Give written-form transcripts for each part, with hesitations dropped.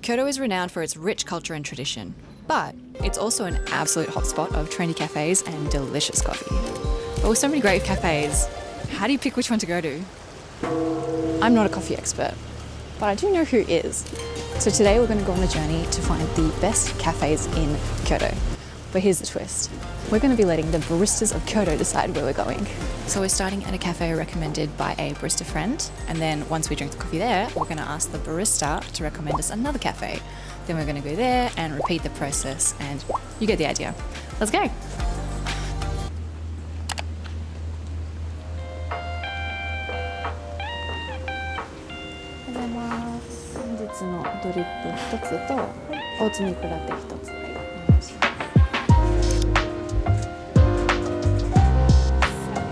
Kyoto is renowned for its rich culture and tradition, but it's also an absolute hotspot of trendy cafes and delicious coffee. But with so many great cafes, how do you pick which one to go to? I'm not a coffee expert, but I do know who is. So today we're going to go on a journey to find the best cafes in Kyoto. But here's the twist. We're going to be letting the baristas of Kyoto decide where we're going. So we're starting at a cafe recommended by a barista friend, and then once we drink the coffee there, we're going to ask the barista to recommend us another cafe. Then we're going to go there and repeat the process, and you get the idea. Let's go!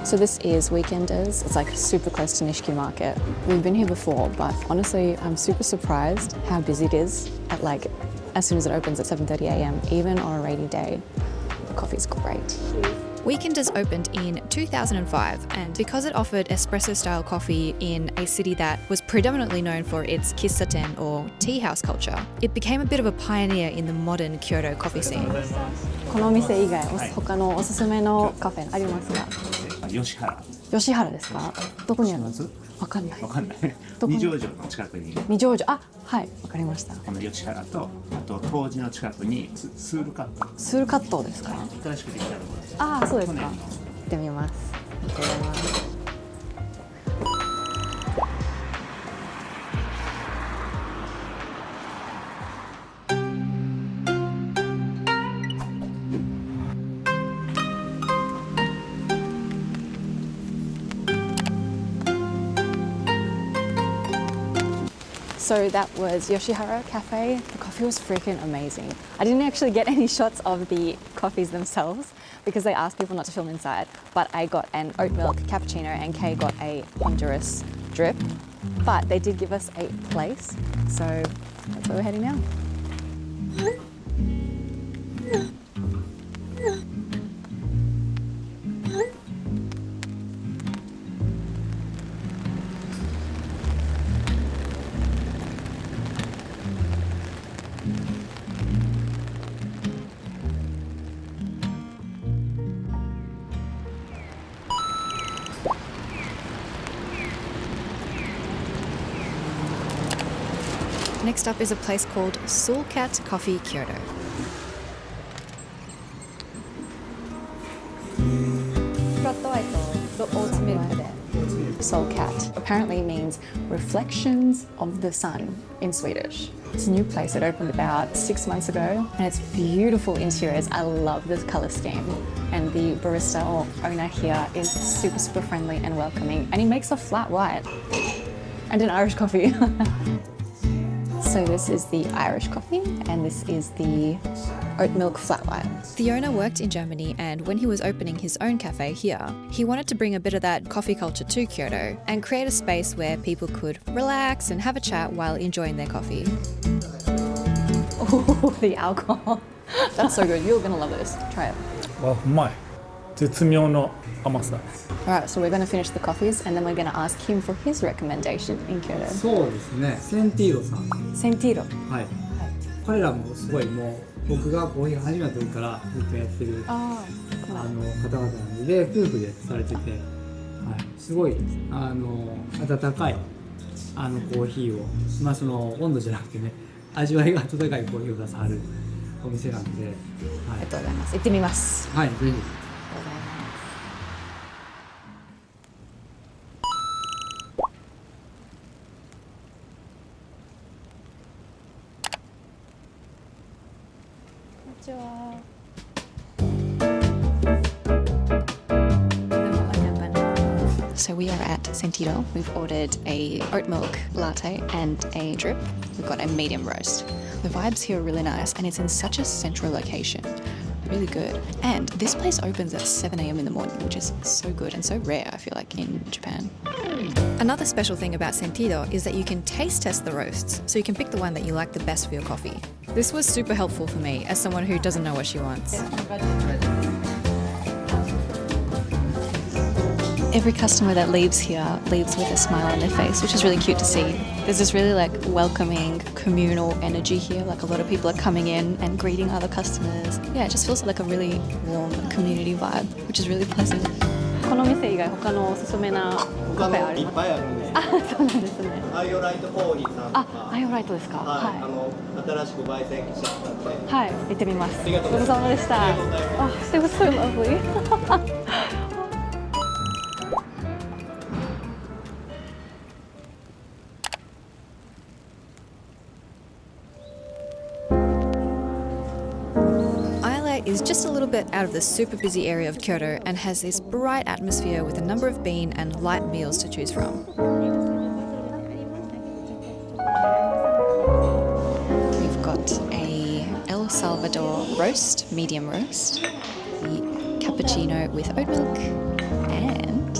So this is Weekenders. It's like super close to Nishiki Market. We've been here before, but honestly, I'm super surprised how busy it is at like, as soon as it opens at 7:30 a.m, even on a rainy day. The coffee's great. Weekenders opened in 2005, and because it offered espresso-style coffee in a city that was predominantly known for its kissaten or tea house culture, it became a bit of a pioneer in the modern Kyoto coffee scene. このお店以外、他のおすすめのカフェありますか？吉原。吉原ですか？どこにあるの？わかんない。二条城の近くに。二条城、あ、はい、わかりました。この吉原と、あと東寺の近くにスールカット。スールカットですか？新しくできたところです。ああ、そうですか。行ってみます。ありがとうございます。So that was Yoshihara Cafe. The coffee was freaking amazing. I didn't actually get any shots of the coffees themselves because they asked people not to film inside, but I got an oat milk cappuccino and Kay got a Honduras drip. But they did give us a place, so that's where we're heading now. Next up is a place called Soul Cat Coffee Kyoto. Soul Cat apparently means reflections of the sun in Swedish. It's a new place. It opened about 6 months ago and it's beautiful interiors. I love this color scheme. And the barista or owner here is super, super friendly and welcoming. And he makes a flat white and an Irish coffee. So this is the Irish coffee and this is the oat milk flat white. The owner worked in Germany, and when he was opening his own cafe here, he wanted to bring a bit of that coffee culture to Kyoto and create a space where people could relax and have a chat while enjoying their coffee. Oh, the alcohol. That's so good. You're gonna love this. Try it. Wow, うまい。絶妙の甘さ。Alright, so we're going to finish the coffees and then we're going to ask him for his recommendation in Kyoto. そうですね、センティーロさん。センティーロ。はい。彼らもすごいもう僕がコーヒー始めた時からずっとやってる方々なんで、夫婦でされてて、はい、すごい温かいコーヒーを、まあその温度じゃなくてね、味わいが温かいコーヒーを出さはるお店なんで、はい、ありがとうございます。行ってみます。はい、ぜひ。So we are at Sentido. We've ordered a oat milk latte and a drip. We've got a medium roast. The vibes here are really nice and it's in such a central location. Really good. And this place opens at 7 a.m. in the morning, which is so good and so rare, I feel like, in Japan. Another special thing about Sentido is that you can taste test the roasts, so you can pick the one that you like the best for your coffee. This was super helpful for me as someone who doesn't know what she wants. every customer that leaves here leaves with a smile on their face, which is really cute to see. There's this really like welcoming communal energy here, like a lot of people are coming in and greeting other customers. Yeah, it just feels like a really warm community vibe, which is really pleasant. この店以外他のおすすめなカフェあります？いっぱいあるんで。あ、そうなんですね。アイオライトコーヒーさんとか。あ、アイオライトですか。はい。新しく焙煎機しちゃったんで。はい、行ってみます。ありがとうございます。ごちそうさまでした。ありがとうございます。Oh, it was so lovely. Is just a little bit out of the super busy area of Kyoto and has this bright atmosphere with a number of bean and light meals to choose from. We've got a El Salvador roast, medium roast, the cappuccino with oat milk, and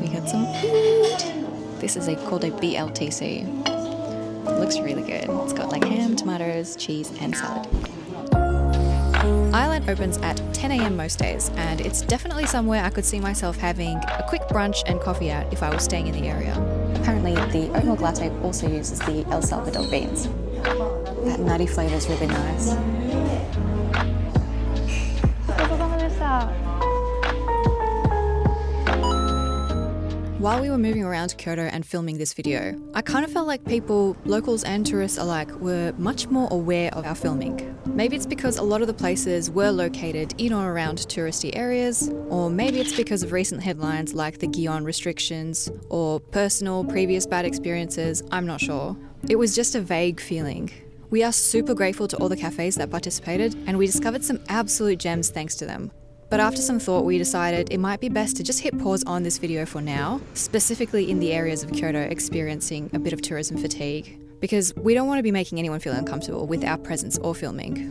we got some food. This is called a BLTC. It looks really good. It's got like ham, tomatoes, cheese, and salad. Island opens at 10 a.m. most days, and it's definitely somewhere I could see myself having a quick brunch and coffee at if I was staying in the area. Apparently, the oat milk latte also uses the El Salvador beans. That nutty flavour is really nice. While we were moving around Kyoto and filming this video, I kind of felt like people, locals and tourists alike, were much more aware of our filming. Maybe it's because a lot of the places were located in or around touristy areas, or maybe it's because of recent headlines like the Gion restrictions, or personal previous bad experiences, I'm not sure. It was just a vague feeling. We are super grateful to all the cafes that participated, and we discovered some absolute gems thanks to them. But after some thought, we decided it might be best to just hit pause on this video for now, specifically in the areas of Kyoto experiencing a bit of tourism fatigue, because we don't want to be making anyone feel uncomfortable with our presence or filming.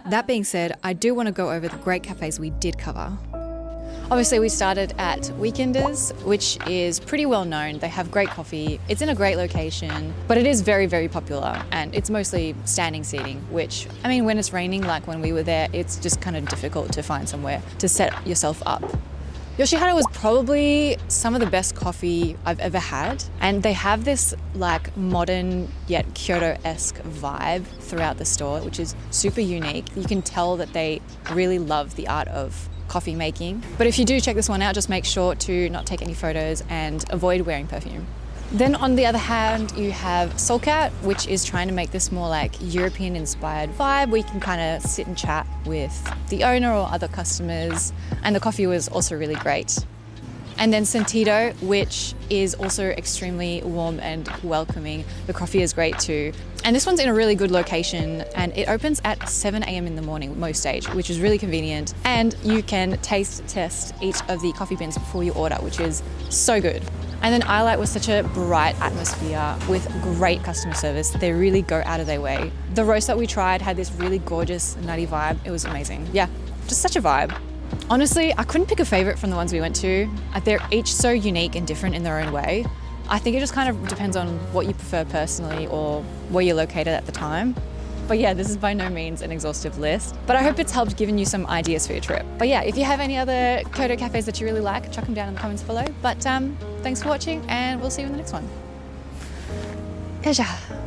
That being said, I do want to go over the great cafes we did cover. Obviously, we started at Weekenders, which is pretty well known. They have great coffee. It's in a great location, but it is very, very popular, and it's mostly standing seating, which, I mean, when it's raining, like when we were there, it's just kind of difficult to find somewhere to set yourself up. Yoshihara was probably some of the best coffee I've ever had, and they have this like modern yet Kyoto-esque vibe throughout the store, which is super unique. You can tell that they really love the art of coffee making. But if you do check this one out, just make sure to not take any photos and avoid wearing perfume. Then on the other hand, you have Soulcat, which is trying to make this more like European inspired vibe where you can kind of sit and chat with the owner or other customers. And the coffee was also really great. And then Sentido, which is also extremely warm and welcoming. The coffee is great too. And this one's in a really good location, and it opens at 7 a.m. in the morning most days, which is really convenient. And you can taste test each of the coffee beans before you order, which is so good. And then Islight was such a bright atmosphere with great customer service. They really go out of their way. The roast that we tried had this really gorgeous nutty vibe. It was amazing. Yeah, just such a vibe. Honestly, I couldn't pick a favorite from the ones we went to. They're each so unique and different in their own way. I think it just kind of depends on what you prefer personally or where you're located at the time. But yeah, this is by no means an exhaustive list, but I hope it's helped giving you some ideas for your trip. But yeah, if you have any other Kyoto cafes that you really like, chuck them down in the comments below. But thanks for watching, and we'll see you in the next one. よいしょ。